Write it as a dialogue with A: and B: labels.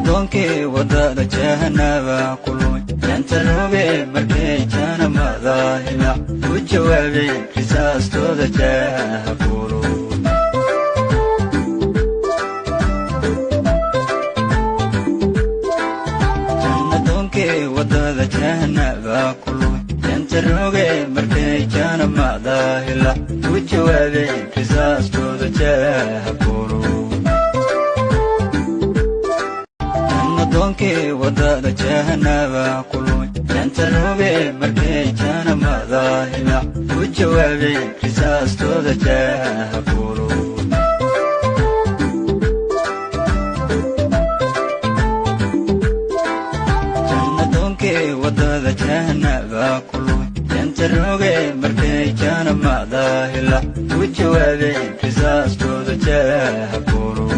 A: donkey wadada jahanaba kulun janta robe markay jana madahila u jawaabe qisaastooda jahakuru janna donkey wadada jahanaba kulun janta robe markay jana madahila u jawaabe qisaastooda jahakuru donkey wadada jahanaba kulun janta robe markay jana madahila u jawaabe qisaastooda jahakuru janna donkey wadada jahanaba kulun janta robe markay jana madahila u jawaabe qisaastooda jahakuru